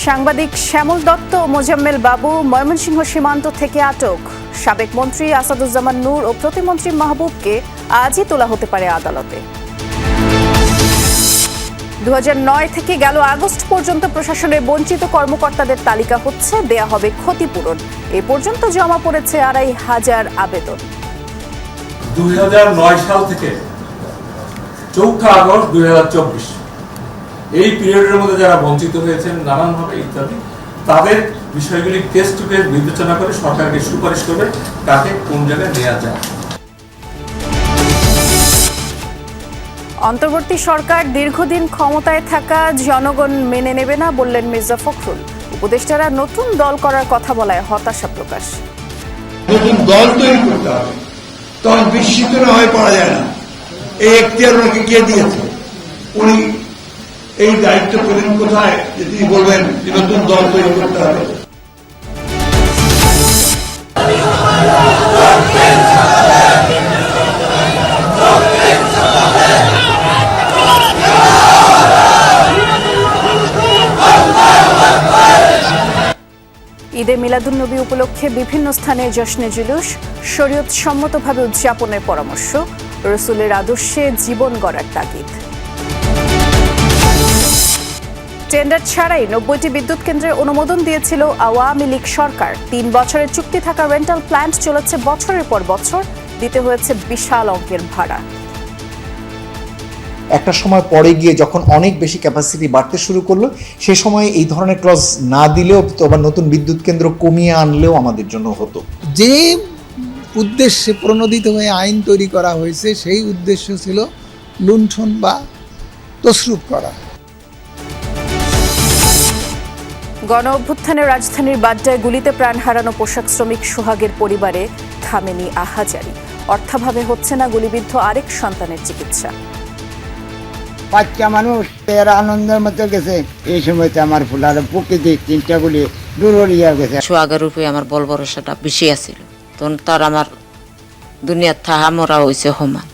সাংবাদিক শ্যামল দত্ত ও মোজাম্মেল বাবু ময়মনসিংহ সীমান্ত থেকে আটক। সাবেক মন্ত্রী আসাদুজ্জামান নূর ও প্রতিমন্ত্রী মাহবুবকে আজই তোলা হতে পারে আদালতে। 2009 থেকে গেল আগস্ট পর্যন্ত প্রশাসনের বঞ্চিত কর্মকর্তাদের তালিকা হচ্ছে, দেয়া হবে ক্ষতিপূরণ। এ পর্যন্ত জমা পড়েছে 2500 আবেদন। 2009 সাল থেকে 4 আগস্ট 2024 এই পিরিয়ডের মধ্যে যারা বঞ্চিত হয়েছেন নানানভাবে ইত্যাদি, তাদের বিষয়গুলি কেস টু কেস বিবেচনা করে সরকারকে সুপারিশ করবে তাকে কোন জায়গায় নেওয়া যায়। অন্তর্বর্তী সরকার দীর্ঘদিন ক্ষমতায় থাকা জনগণ মেনে নেবে না বললেন মির্জা ফখরুল। উপদেষ্টারা নতুন দল করার কথা বলায় হতাশা প্রকাশ। নতুন দল তৈরি করতে হবে, তখন বিস্মিত না হয়ে পড়া যায় না। এই এখতিয়ার ওনাকে কে দিয়েছে? উনি এই দায়িত্ব পেলেন কোথায় যে তিনি বলবেন যে নতুন দল তৈরি করতে হবে? ঈদে মিলাদুন্নবী উপলক্ষে বিভিন্ন স্থানে জশ্নে জুলুস, শরীয়ত সম্মতভাবে উদযাপনের পরামর্শ, রসুলের আদর্শে জীবন গড়ার তাগিদ। টেন্ডার ছাড়াই 90টি বিদ্যুৎ কেন্দ্রের অনুমোদন দিয়েছিল আওয়ামী লীগ সরকার। 3 বছরের চুক্তি থাকা রেন্টাল প্ল্যান্ট চলেছে বছরের পর বছর, দিতে হয়েছে বিশাল অঙ্কের ভাড়া। একটা সময় পরে গিয়ে যখন অনেক বেশি ক্যাপাসিটি বাড়তে শুরু করলো, সে সময় এই ধরনের ক্লজ না দিলেও আবার নতুন বিদ্যুৎ কেন্দ্র কমিয়ে আনলেও আমাদের জন্য হতো। যে উদ্দেশ্যে প্রণোদিত হয়ে আইন তৈরি করা হয়েছে সেই উদ্দেশ্য ছিল লুণ্ঠন বা তছরূপ করা। গণ অভ্যুত্থানে রাজধানীর বাড্ডায় গুলিতে প্রাণ হারানো পোশাক শ্রমিক সোহাগের পরিবারে থামেনি আহাজারি। অর্থাভাবে হচ্ছে না গুলিবিদ্ধ আরেক সন্তানের চিকিৎসা। বাচ্চা মানুষ এরা আনন্দের মতো গেছে, এই সময়তে আমার ফুলার প্রকৃতি চিন্তাগুলি দূর হইয়া গেছে। সোহাগের উপরে আমার বল ভরসাটা বেশি আছিল, তখন তার আমার দুনিয়ার থাহা মরা হয়েছে সমান।